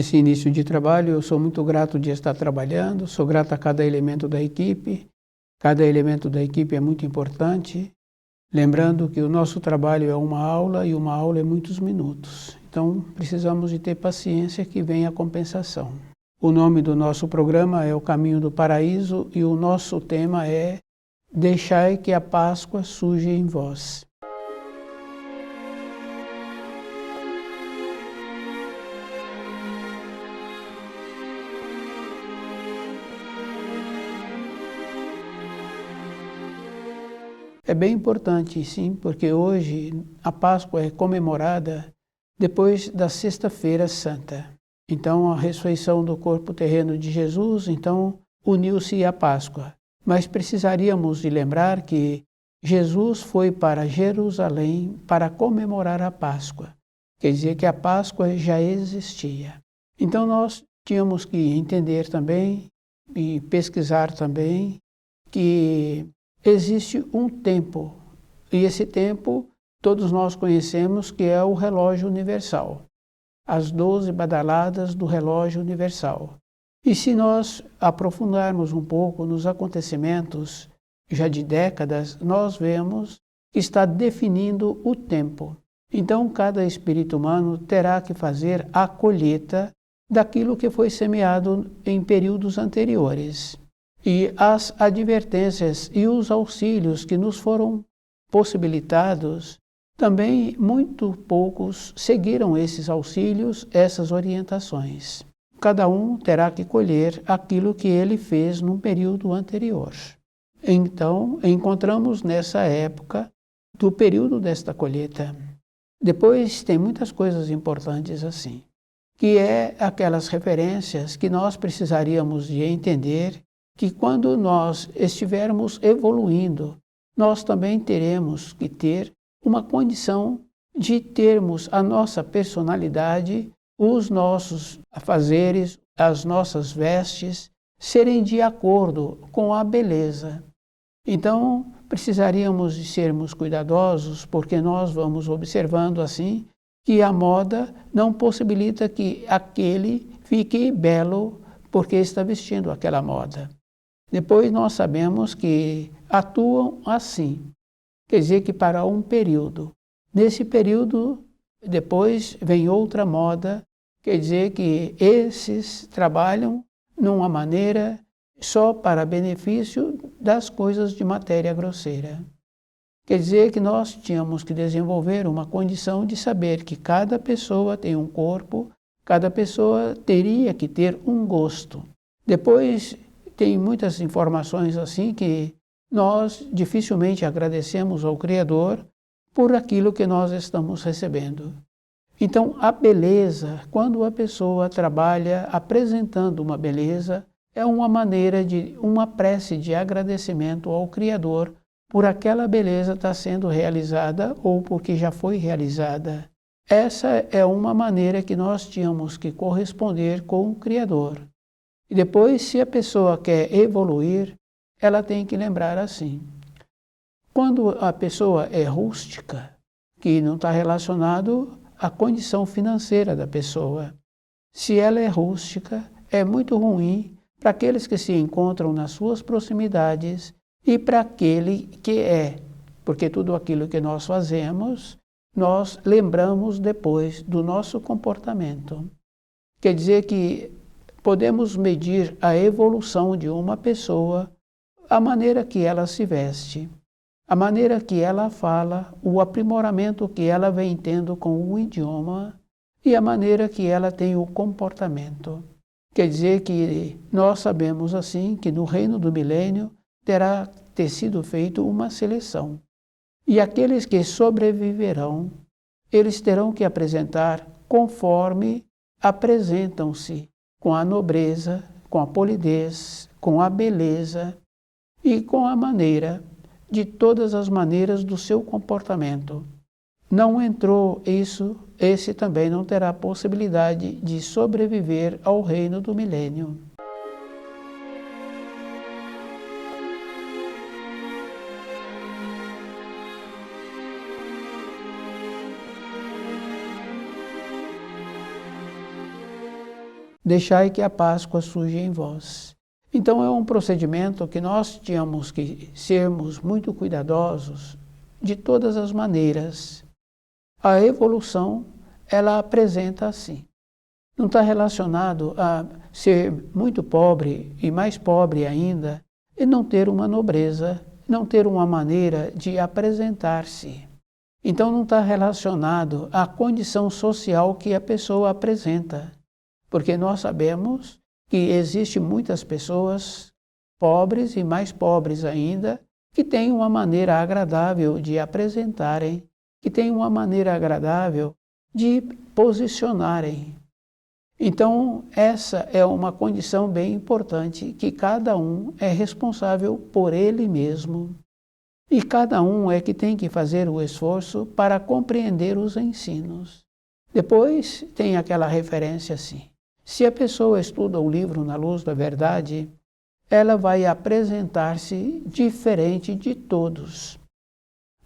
esse início de trabalho. Eu sou muito grato de estar trabalhando, sou grato a cada elemento da equipe. Cada elemento da equipe é muito importante. Lembrando que o nosso trabalho é uma aula e uma aula é muitos minutos. Então, precisamos de ter paciência que vem a compensação. O nome do nosso programa é O Caminho do Paraíso e o nosso tema é Deixai que a Páscoa surja em vós. É bem importante, sim, porque hoje a Páscoa é comemorada depois da Sexta-feira Santa. Então, a ressurreição do corpo terreno de Jesus, então, uniu-se à Páscoa. Mas precisaríamos de lembrar que Jesus foi para Jerusalém para comemorar a Páscoa. Quer dizer que a Páscoa já existia. Então, nós tínhamos que entender também e pesquisar também que existe um tempo, e esse tempo todos nós conhecemos que é o relógio universal, as 12 badaladas do relógio universal. E se nós aprofundarmos um pouco nos acontecimentos já de décadas, nós vemos que está definindo o tempo. Então, cada espírito humano terá que fazer a colheita daquilo que foi semeado em períodos anteriores. E as advertências e os auxílios que nos foram possibilitados, também muito poucos seguiram esses auxílios, essas orientações. Cada um terá que colher aquilo que ele fez num período anterior. Então, encontramos nessa época do período desta colheita. Depois tem muitas coisas importantes assim, que é aquelas referências que nós precisaríamos de entender que quando nós estivermos evoluindo, nós também teremos que ter uma condição de termos a nossa personalidade, os nossos afazeres, as nossas vestes, serem de acordo com a beleza. Então, precisaríamos de sermos cuidadosos, porque nós vamos observando assim que a moda não possibilita que aquele fique belo porque está vestindo aquela moda. Depois nós sabemos que atuam assim, quer dizer que para um período. Nesse período, depois vem outra moda, quer dizer que esses trabalham numa maneira só para benefício das coisas de matéria grosseira. Quer dizer que nós tínhamos que desenvolver uma condição de saber que cada pessoa tem um corpo, cada pessoa teria que ter um gosto. Depois tem muitas informações assim que nós dificilmente agradecemos ao Criador por aquilo que nós estamos recebendo. Então, a beleza, quando a pessoa trabalha apresentando uma beleza, é uma maneira de uma prece de agradecimento ao Criador por aquela beleza estar sendo realizada ou porque já foi realizada. Essa é uma maneira que nós tínhamos que corresponder com o Criador. E depois, se a pessoa quer evoluir, ela tem que lembrar assim. Quando a pessoa é rústica, que não está relacionado à condição financeira da pessoa, se ela é rústica, é muito ruim para aqueles que se encontram nas suas proximidades e para aquele que é, porque tudo aquilo que nós fazemos, nós lembramos depois do nosso comportamento. Quer dizer que podemos medir a evolução de uma pessoa, a maneira que ela se veste, a maneira que ela fala, o aprimoramento que ela vem tendo com o idioma e a maneira que ela tem o comportamento. Quer dizer que nós sabemos assim que no reino do milênio terá ter sido feito uma seleção. E aqueles que sobreviverão, eles terão que apresentar conforme apresentam-se, com a nobreza, com a polidez, com a beleza e com a maneira, de todas as maneiras do seu comportamento. Não entrou isso, esse também não terá possibilidade de sobreviver ao reino do milênio. deixai que a Páscoa surja em vós. Então é um procedimento que nós tínhamos que sermos muito cuidadosos de todas as maneiras. A evolução, ela apresenta assim. Não está relacionado a ser muito pobre e mais pobre ainda e não ter uma nobreza, não ter uma maneira de apresentar-se. Então não está relacionado à condição social que a pessoa apresenta, porque nós sabemos que existem muitas pessoas pobres e mais pobres ainda que têm uma maneira agradável de apresentarem, que têm uma maneira agradável de posicionarem. Então, essa é uma condição bem importante, que cada um é responsável por ele mesmo. E cada um é que tem que fazer o esforço para compreender os ensinos. Depois tem aquela referência assim. Se a pessoa estuda o livro na luz da verdade, ela vai apresentar-se diferente de todos.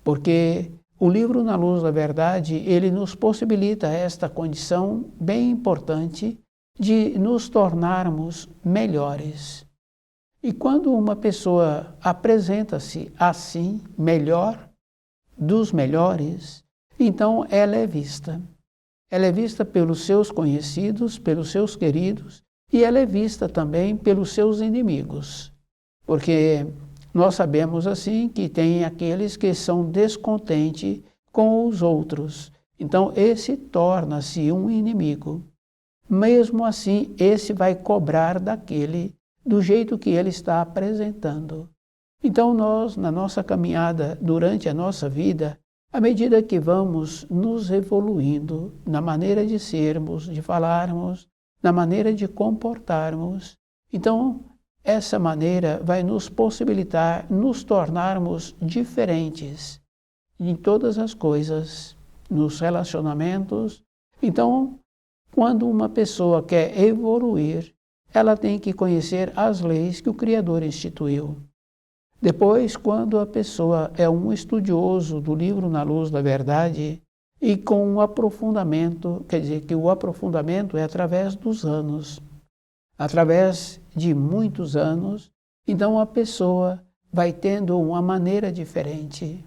Porque o livro na luz da verdade, ele nos possibilita esta condição bem importante de nos tornarmos melhores. E quando uma pessoa apresenta-se assim, melhor, dos melhores, então ela é vista. Ela é vista pelos seus conhecidos, pelos seus queridos, e ela é vista também pelos seus inimigos. Porque nós sabemos assim que tem aqueles que são descontentes com os outros. Então esse torna-se um inimigo. Mesmo assim, esse vai cobrar daquele do jeito que ele está apresentando. Então nós, na nossa caminhada, durante a nossa vida, à medida que vamos nos evoluindo na maneira de sermos, de falarmos, na maneira de comportarmos, então essa maneira vai nos possibilitar nos tornarmos diferentes em todas as coisas, nos relacionamentos. Então, quando uma pessoa quer evoluir, ela tem que conhecer as leis que o Criador instituiu. Depois, quando a pessoa é um estudioso do livro Na Luz da Verdade, e com um aprofundamento, quer dizer que o aprofundamento é através dos anos, através de muitos anos, então a pessoa vai tendo uma maneira diferente.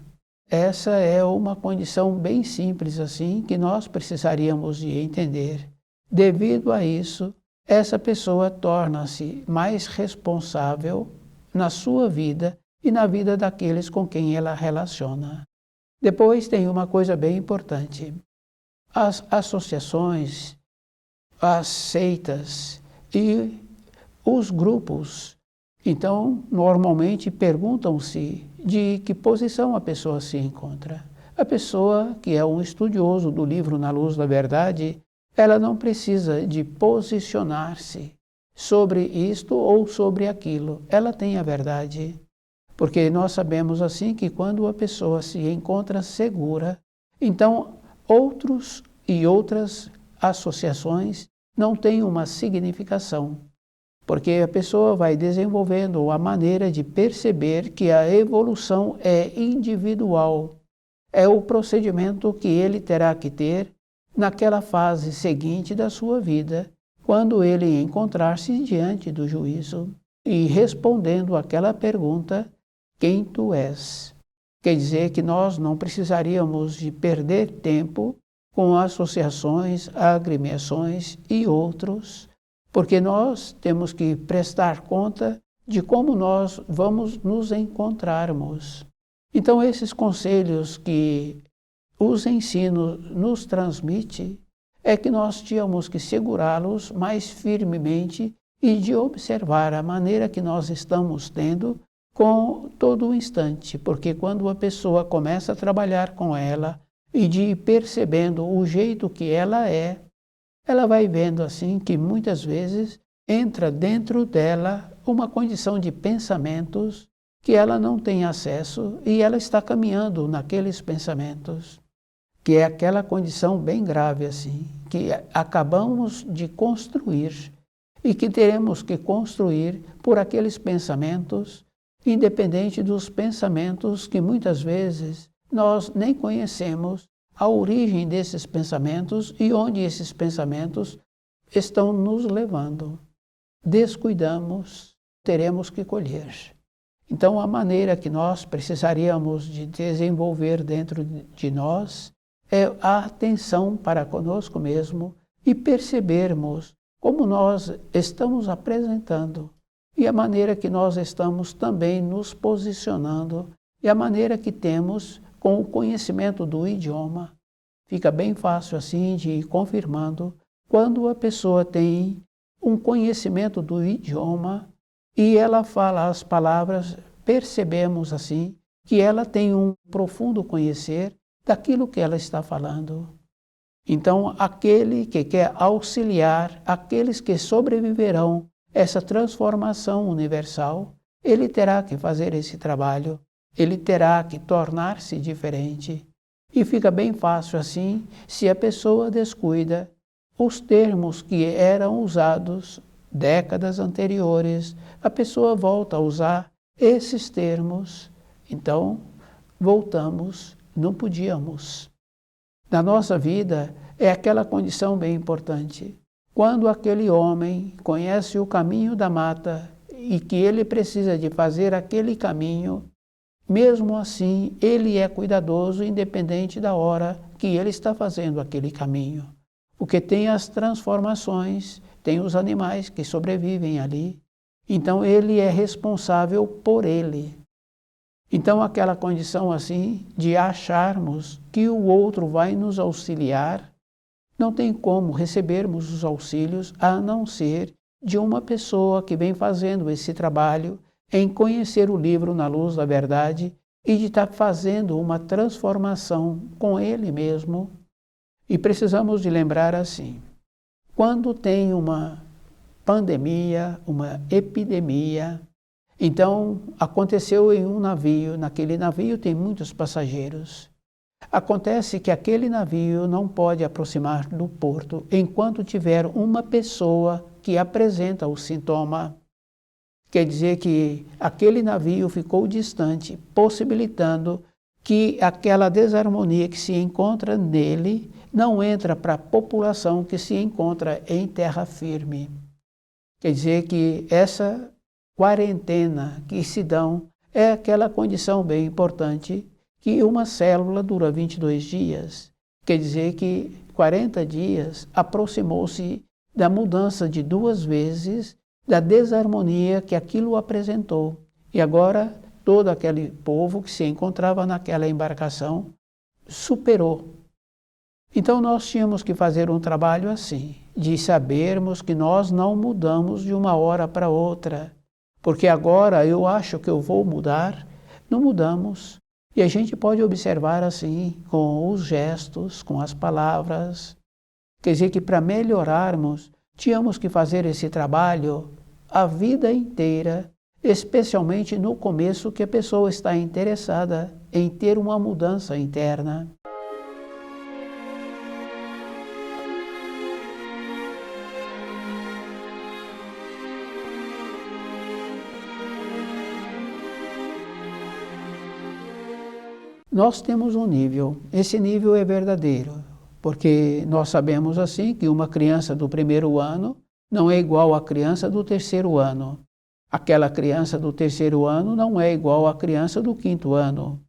Essa é uma condição bem simples assim, que nós precisaríamos de entender. Devido a isso, essa pessoa torna-se mais responsável na sua vida e na vida daqueles com quem ela relaciona. Depois tem uma coisa bem importante. As associações, as seitas e os grupos, então, normalmente perguntam-se de que posição a pessoa se encontra. A pessoa que é um estudioso do livro Na Luz da Verdade, ela não precisa de posicionar-se sobre isto ou sobre aquilo. Ela tem a verdade. Porque nós sabemos assim que quando a pessoa se encontra segura, então outros e outras associações não têm uma significação. Porque a pessoa vai desenvolvendo a maneira de perceber que a evolução é individual. É o procedimento que ele terá que ter naquela fase seguinte da sua vida, quando ele encontrar-se diante do juízo e respondendo àquela pergunta: quem tu és? Quer dizer que nós não precisaríamos de perder tempo com associações, agremiações e outros, porque nós temos que prestar conta de como nós vamos nos encontrarmos. Então, esses conselhos que os ensinos nos transmitem é que nós tínhamos que segurá-los mais firmemente e de observar a maneira que nós estamos tendo com todo o instante, porque quando a pessoa começa a trabalhar com ela e de ir percebendo o jeito que ela vai vendo assim que muitas vezes entra dentro dela uma condição de pensamentos que ela não tem acesso e ela está caminhando naqueles pensamentos, que é aquela condição bem grave assim, que acabamos de construir e que teremos que construir por aqueles pensamentos, independente dos pensamentos que muitas vezes nós nem conhecemos a origem desses pensamentos e onde esses pensamentos estão nos levando. Descuidamos, teremos que colher. Então, a maneira que nós precisaríamos de desenvolver dentro de nós é a atenção para conosco mesmo e percebermos como nós estamos apresentando e a maneira que nós estamos também nos posicionando e a maneira que temos com o conhecimento do idioma. Fica bem fácil assim de ir confirmando quando a pessoa tem um conhecimento do idioma e ela fala as palavras, percebemos assim que ela tem um profundo conhecer daquilo que ela está falando. Então, aquele que quer auxiliar aqueles que sobreviverão essa transformação universal, ele terá que fazer esse trabalho, ele terá que tornar-se diferente. E fica bem fácil assim se a pessoa descuida os termos que eram usados décadas anteriores, a pessoa volta a usar esses termos. Então, voltamos, não podíamos. Na nossa vida, é aquela condição bem importante. Quando aquele homem conhece o caminho da mata e que ele precisa de fazer aquele caminho, mesmo assim, ele é cuidadoso, independente da hora que ele está fazendo aquele caminho. Porque tem as transformações, tem os animais que sobrevivem ali. Então, ele é responsável por ele. Então, aquela condição assim de acharmos que o outro vai nos auxiliar, não tem como recebermos os auxílios a não ser de uma pessoa que vem fazendo esse trabalho em conhecer o livro na luz da verdade e de estar fazendo uma transformação com ele mesmo. E precisamos de lembrar assim, quando tem uma pandemia, uma epidemia, então aconteceu em um navio, naquele navio tem muitos passageiros. Acontece que aquele navio não pode aproximar do porto enquanto tiver uma pessoa que apresenta o sintoma. Quer dizer que aquele navio ficou distante, possibilitando que aquela desarmonia que se encontra nele não entra para a população que se encontra em terra firme. Quer dizer que essa quarentena que se dão é aquela condição bem importante que uma célula dura 22 dias. Quer dizer que 40 dias aproximou-se da mudança de 2 vezes da desarmonia que aquilo apresentou. E agora todo aquele povo que se encontrava naquela embarcação superou. Então nós tínhamos que fazer um trabalho assim, de sabermos que nós não mudamos de uma hora para outra, porque agora eu acho que eu vou mudar, não mudamos. E a gente pode observar assim, com os gestos, com as palavras. Quer dizer que para melhorarmos, tínhamos que fazer esse trabalho a vida inteira, especialmente no começo que a pessoa está interessada em ter uma mudança interna. Nós temos um nível, esse nível é verdadeiro, porque nós sabemos assim que uma criança do 1º ano não é igual à criança do 3º ano. Aquela criança do 3º ano não é igual à criança do 5º ano.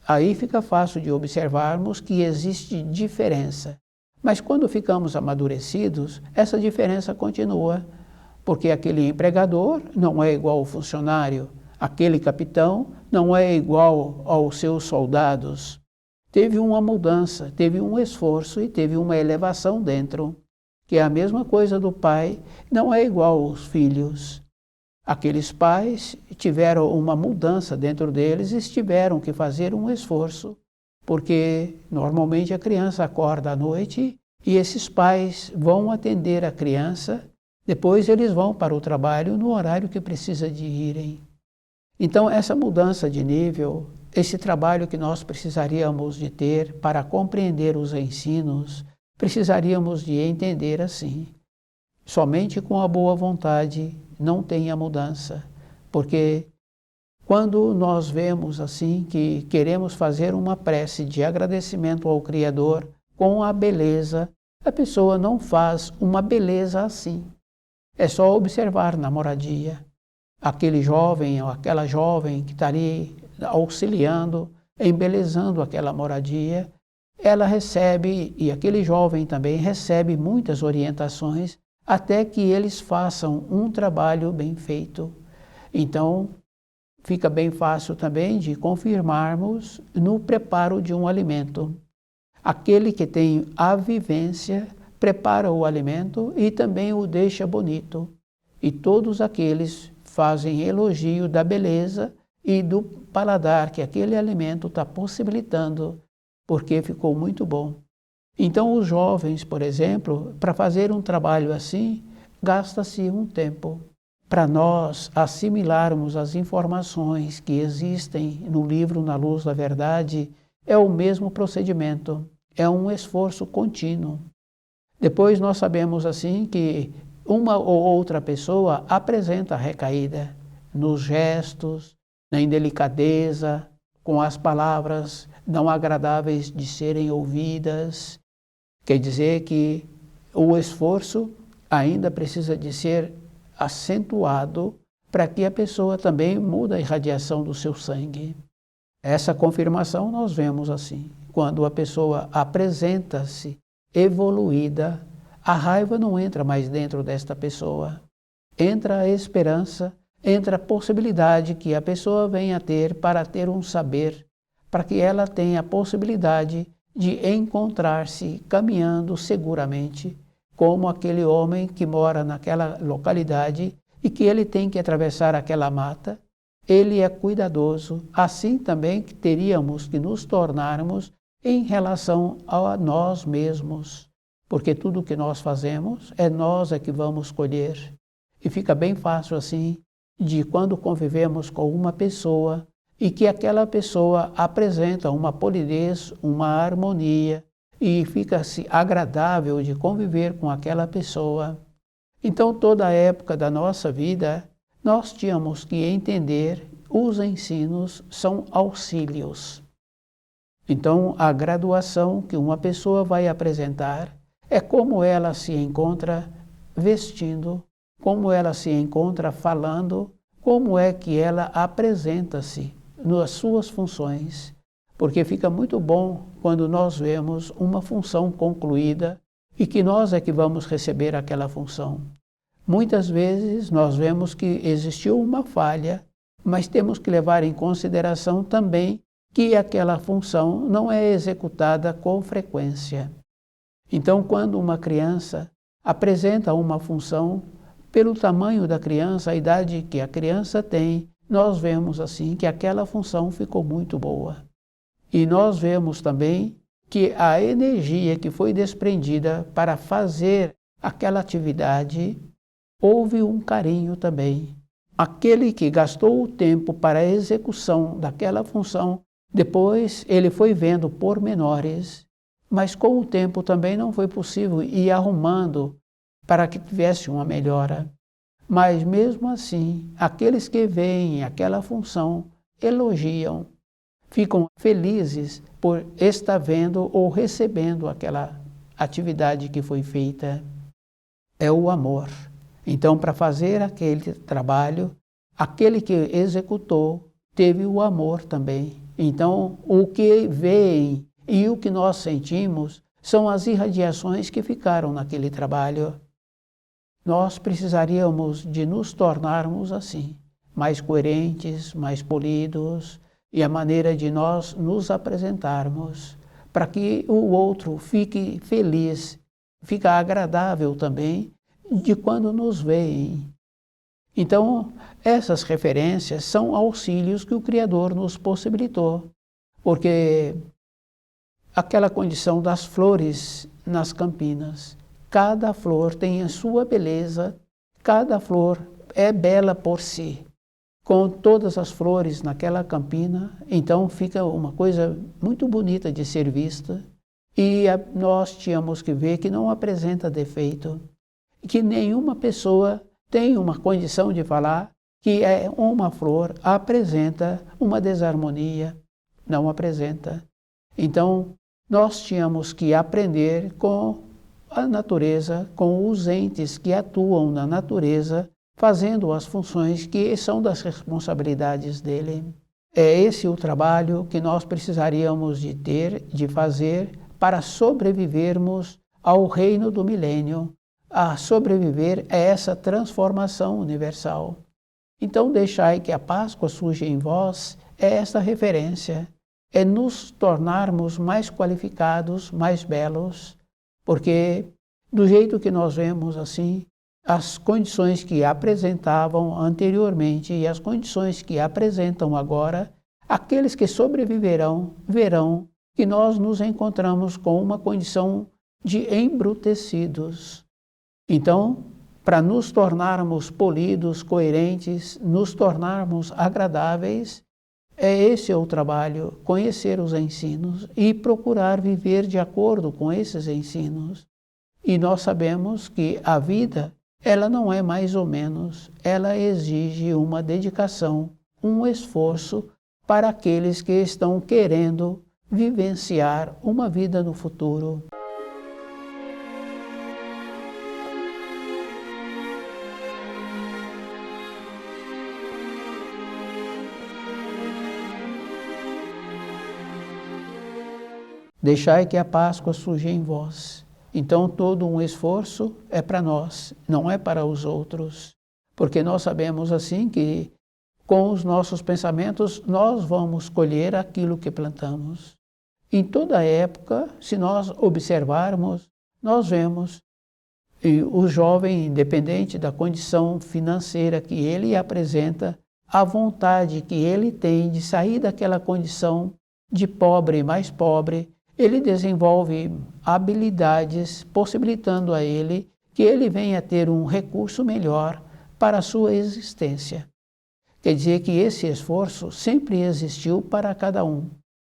Aí fica fácil de observarmos que existe diferença. Mas quando ficamos amadurecidos, essa diferença continua, porque aquele empregador não é igual ao funcionário, aquele capitão não é igual aos seus soldados. Teve uma mudança, teve um esforço e teve uma elevação dentro, que é a mesma coisa do pai, não é igual aos filhos. Aqueles pais tiveram uma mudança dentro deles e tiveram que fazer um esforço, porque normalmente a criança acorda à noite e esses pais vão atender a criança, depois eles vão para o trabalho no horário que precisa de irem. Então essa mudança de nível, esse trabalho que nós precisaríamos de ter para compreender os ensinos, precisaríamos de entender assim. Somente com a boa vontade não tem a mudança, porque quando nós vemos assim que queremos fazer uma prece de agradecimento ao Criador com a beleza, A pessoa não faz uma beleza assim. É só observar na moradia. Aquele jovem ou aquela jovem que está ali auxiliando, embelezando aquela moradia, ela recebe, e aquele jovem também recebe muitas orientações até que eles façam um trabalho bem feito. Então, fica bem fácil também de confirmarmos no preparo de um alimento. Aquele que tem a vivência prepara o alimento e também o deixa bonito. E todos aqueles fazem elogio da beleza e do paladar que aquele alimento está possibilitando, porque ficou muito bom. Então os jovens, por exemplo, para fazer um trabalho assim, gasta-se um tempo. Para nós assimilarmos as informações que existem no livro Na Luz da Verdade, é o mesmo procedimento, é um esforço contínuo. Depois nós sabemos assim que uma ou outra pessoa apresenta recaída nos gestos, na indelicadeza, com as palavras não agradáveis de serem ouvidas. Quer dizer que o esforço ainda precisa de ser acentuado para que a pessoa também mude a irradiação do seu sangue. Essa confirmação nós vemos assim, quando a pessoa apresenta-se evoluída, a raiva não entra mais dentro desta pessoa. Entra a esperança, entra a possibilidade que a pessoa venha a ter para ter um saber, para que ela tenha a possibilidade de encontrar-se caminhando seguramente, como aquele homem que mora naquela localidade e que ele tem que atravessar aquela mata. Ele é cuidadoso, assim também que teríamos que nos tornarmos em relação a nós mesmos, porque tudo o que nós fazemos é nós que vamos colher. E fica bem fácil assim, de quando convivemos com uma pessoa e que aquela pessoa apresenta uma polidez, uma harmonia e fica-se agradável de conviver com aquela pessoa. Então toda a época da nossa vida nós tínhamos que entender os ensinos são auxílios. Então a graduação que uma pessoa vai apresentar é como ela se encontra vestindo, como ela se encontra falando, como é que ela apresenta-se nas suas funções, porque fica muito bom quando nós vemos uma função concluída e que nós é que vamos receber aquela função. Muitas vezes nós vemos que existiu uma falha, mas temos que levar em consideração também que aquela função não é executada com frequência. Então, quando uma criança apresenta uma função, pelo tamanho da criança, a idade que a criança tem, nós vemos assim que aquela função ficou muito boa. E nós vemos também que a energia que foi desprendida para fazer aquela atividade, houve um carinho também. Aquele que gastou o tempo para a execução daquela função, depois ele foi vendo pormenores, mas com o tempo também não foi possível ir arrumando para que tivesse uma melhora. Mas mesmo assim, aqueles que veem aquela função elogiam, ficam felizes por estar vendo ou recebendo aquela atividade que foi feita. É o amor. Então, para fazer aquele trabalho, aquele que executou teve o amor também. Então, o que veem e o que nós sentimos são as irradiações que ficaram naquele trabalho. Nós precisaríamos de nos tornarmos assim, mais coerentes, mais polidos, e a maneira de nós nos apresentarmos, para que o outro fique feliz, fique agradável também, de quando nos veem. Então, essas referências são auxílios que o Criador nos possibilitou, porque aquela condição das flores nas campinas, cada flor tem a sua beleza, cada flor é bela por si. Com todas as flores naquela campina, então fica uma coisa muito bonita de ser vista, e nós tínhamos que ver que não apresenta defeito, que nenhuma pessoa tem uma condição de falar que uma flor apresenta uma desarmonia, não apresenta. Então, nós tínhamos que aprender com a natureza, com os entes que atuam na natureza, fazendo as funções que são das responsabilidades dele. É esse o trabalho que nós precisaríamos de ter, de fazer, para sobrevivermos ao reino do milênio, a sobreviver a essa transformação universal. Então deixai que a Páscoa surja em vós é essa referência, é nos tornarmos mais qualificados, mais belos, porque do jeito que nós vemos assim, as condições que apresentavam anteriormente e as condições que apresentam agora, aqueles que sobreviverão verão que nós nos encontramos com uma condição de embrutecidos. Então, para nos tornarmos polidos, coerentes, nos tornarmos agradáveis, esse o trabalho, conhecer os ensinos e procurar viver de acordo com esses ensinos. E nós sabemos que a vida, ela não é mais ou menos, ela exige uma dedicação, um esforço para aqueles que estão querendo vivenciar uma vida no futuro. Deixai que a Páscoa surja em vós. Então todo um esforço é para nós, não é para os outros. Porque nós sabemos assim que com os nossos pensamentos nós vamos colher aquilo que plantamos. Em toda época, se nós observarmos, nós vemos e o jovem, independente da condição financeira que ele apresenta, a vontade que ele tem de sair daquela condição de pobre mais pobre, ele desenvolve habilidades possibilitando a ele que ele venha a ter um recurso melhor para a sua existência. Quer dizer que esse esforço sempre existiu para cada um,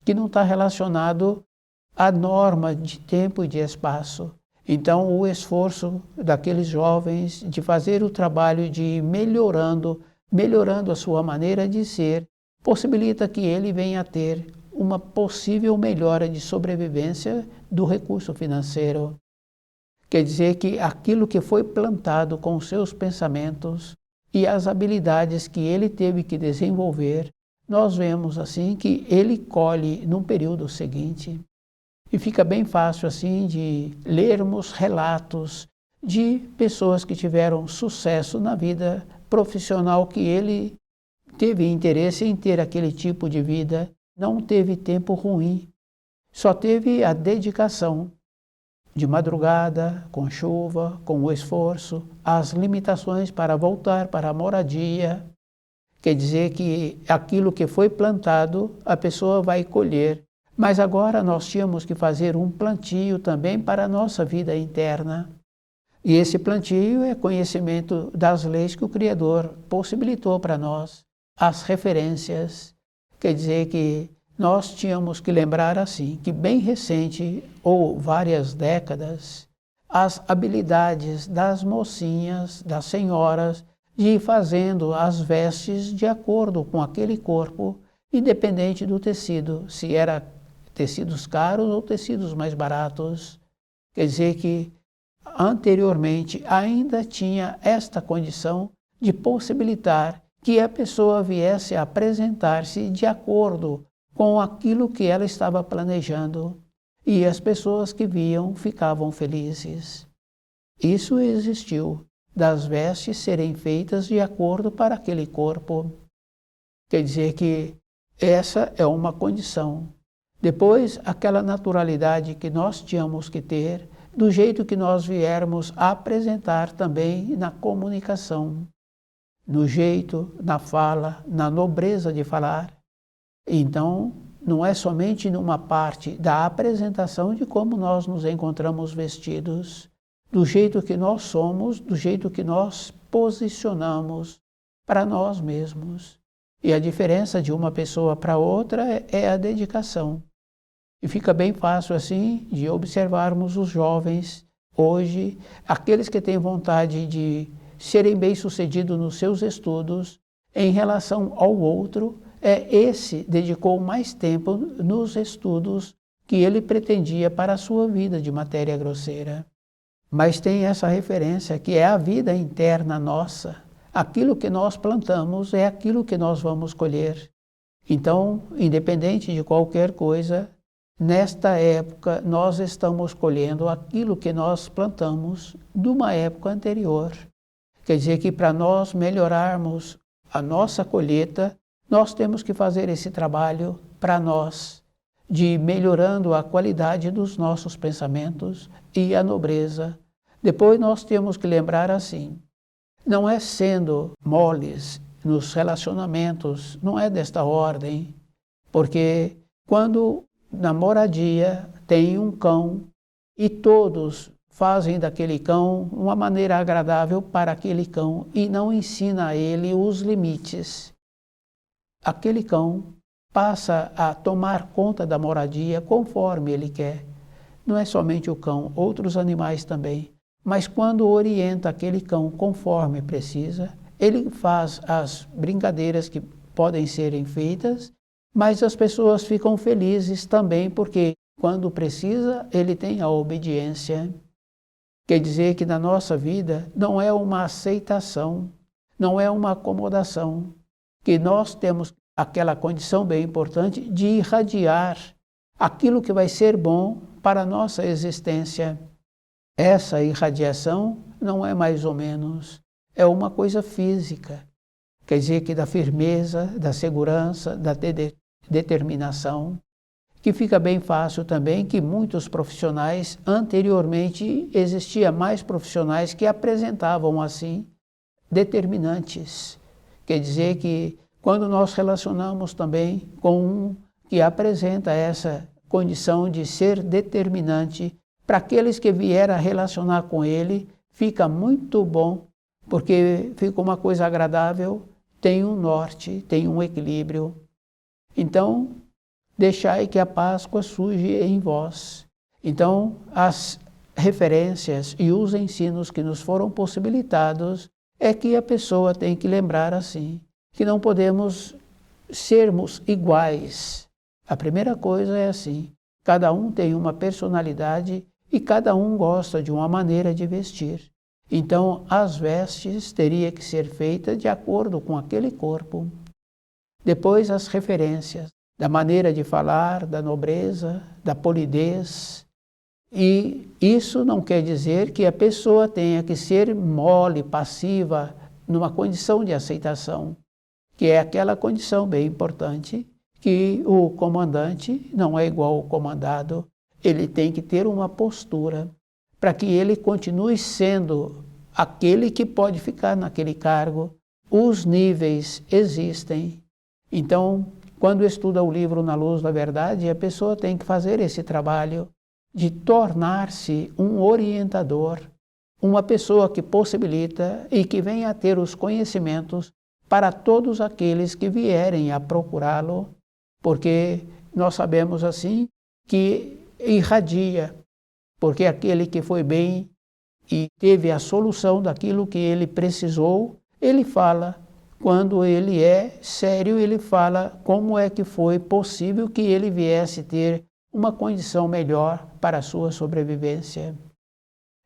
que não está relacionado à norma de tempo e de espaço. Então, o esforço daqueles jovens de fazer o trabalho de ir melhorando a sua maneira de ser, possibilita que ele venha a ter uma possível melhora de sobrevivência do recurso financeiro. Quer dizer que aquilo que foi plantado com os seus pensamentos e as habilidades que ele teve que desenvolver, nós vemos assim que ele colhe num período seguinte. E fica bem fácil assim de lermos relatos de pessoas que tiveram sucesso na vida profissional, que ele teve interesse em ter aquele tipo de vida, não teve tempo ruim, só teve a dedicação de madrugada, com chuva, com o esforço, as limitações para voltar para a moradia. Quer dizer que aquilo que foi plantado, a pessoa vai colher. Mas agora nós tínhamos que fazer um plantio também para a nossa vida interna. E esse plantio é conhecimento das leis que o Criador possibilitou para nós, as referências. Quer dizer que nós tínhamos que lembrar assim, que bem recente, ou várias décadas, as habilidades das mocinhas, das senhoras, de ir fazendo as vestes de acordo com aquele corpo, independente do tecido, se era tecidos caros ou tecidos mais baratos. Quer dizer que anteriormente ainda tinha esta condição de possibilitar que a pessoa viesse a apresentar-se de acordo com aquilo que ela estava planejando, e as pessoas que viam ficavam felizes. Isso existiu, das vestes serem feitas de acordo para aquele corpo. Quer dizer que essa é uma condição. Depois, aquela naturalidade que nós tínhamos que ter, do jeito que nós viermos a apresentar também na comunicação, no jeito, na fala, na nobreza de falar. Então, não é somente numa parte da apresentação de como nós nos encontramos vestidos, do jeito que nós somos, do jeito que nós posicionamos para nós mesmos. E a diferença de uma pessoa para outra é a dedicação. E fica bem fácil assim de observarmos os jovens hoje, aqueles que têm vontade de serem bem-sucedidos nos seus estudos, em relação ao outro, esse dedicou mais tempo nos estudos que ele pretendia para a sua vida de matéria grosseira. mas tem essa referência que é a vida interna nossa. Aquilo que nós plantamos é aquilo que nós vamos colher. Então, independente de qualquer coisa, nesta época nós estamos colhendo aquilo que nós plantamos de uma época anterior. Quer dizer que para nós melhorarmos a nossa colheita, nós temos que fazer esse trabalho para nós, de melhorando a qualidade dos nossos pensamentos e a nobreza. Depois nós temos que lembrar assim, não é sendo moles nos relacionamentos, não é desta ordem, porque quando na moradia tem um cão e todos fazem daquele cão uma maneira agradável para aquele cão e não ensina a ele os limites, aquele cão passa a tomar conta da moradia conforme ele quer. Não é somente o cão, outros animais também. Mas quando orienta aquele cão conforme precisa, ele faz as brincadeiras que podem serem feitas, mas as pessoas ficam felizes também porque quando precisa, ele tem a obediência. Quer dizer que na nossa vida não é uma aceitação, não é uma acomodação, que nós temos aquela condição bem importante de irradiar aquilo que vai ser bom para a nossa existência. Essa irradiação não é mais ou menos, é uma coisa física. Quer dizer que da firmeza, da segurança, da determinação, que fica bem fácil também que muitos profissionais, anteriormente existia mais profissionais que apresentavam assim determinantes. Quer dizer que quando nós relacionamos também com um que apresenta essa condição de ser determinante, para aqueles que vieram a relacionar com ele, fica muito bom, porque fica uma coisa agradável, tem um norte, tem um equilíbrio. Então, deixai que a Páscoa surja em vós. Então, as referências e os ensinos que nos foram possibilitados é que a pessoa tem que lembrar assim, que não podemos sermos iguais. A primeira coisa é assim, cada um tem uma personalidade e cada um gosta de uma maneira de vestir. Então, as vestes teriam que ser feitas de acordo com aquele corpo. Depois, as referências da maneira de falar, da nobreza, da polidez. E isso não quer dizer que a pessoa tenha que ser mole, passiva, numa condição de aceitação, que é aquela condição bem importante, que o comandante não é igual ao comandado, ele tem que ter uma postura para que ele continue sendo aquele que pode ficar naquele cargo. Os níveis existem. Então, quando estuda o livro Na Luz da Verdade, a pessoa tem que fazer esse trabalho de tornar-se um orientador, uma pessoa que possibilita e que venha a ter os conhecimentos para todos aqueles que vierem a procurá-lo, porque nós sabemos assim que irradia, porque aquele que foi bem e teve a solução daquilo que ele precisou, ele fala. Quando ele é sério, ele fala como é que foi possível que ele viesse ter uma condição melhor para a sua sobrevivência.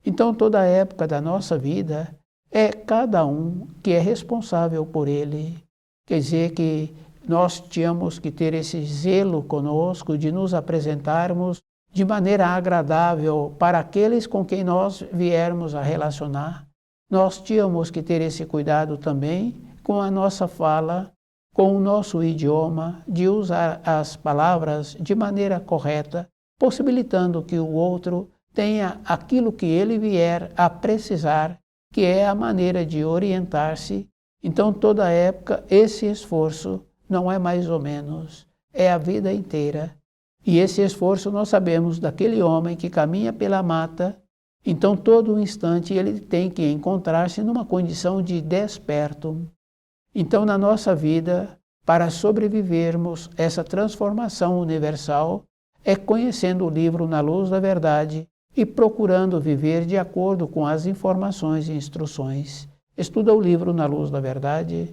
Então, toda a época da nossa vida é cada um que é responsável por ele. Quer dizer que nós tínhamos que ter esse zelo conosco de nos apresentarmos de maneira agradável para aqueles com quem nós viermos a relacionar. Nós tínhamos que ter esse cuidado também com a nossa fala, com o nosso idioma, de usar as palavras de maneira correta, possibilitando que o outro tenha aquilo que ele vier a precisar, que é a maneira de orientar-se. Então, toda época, esse esforço não é mais ou menos, é a vida inteira. E esse esforço nós sabemos daquele homem que caminha pela mata, então todo instante ele tem que encontrar-se numa condição de desperto. Então, na nossa vida, para sobrevivermos essa transformação universal, é conhecendo o livro Na Luz da Verdade e procurando viver de acordo com as informações e instruções. Estuda o livro Na Luz da Verdade.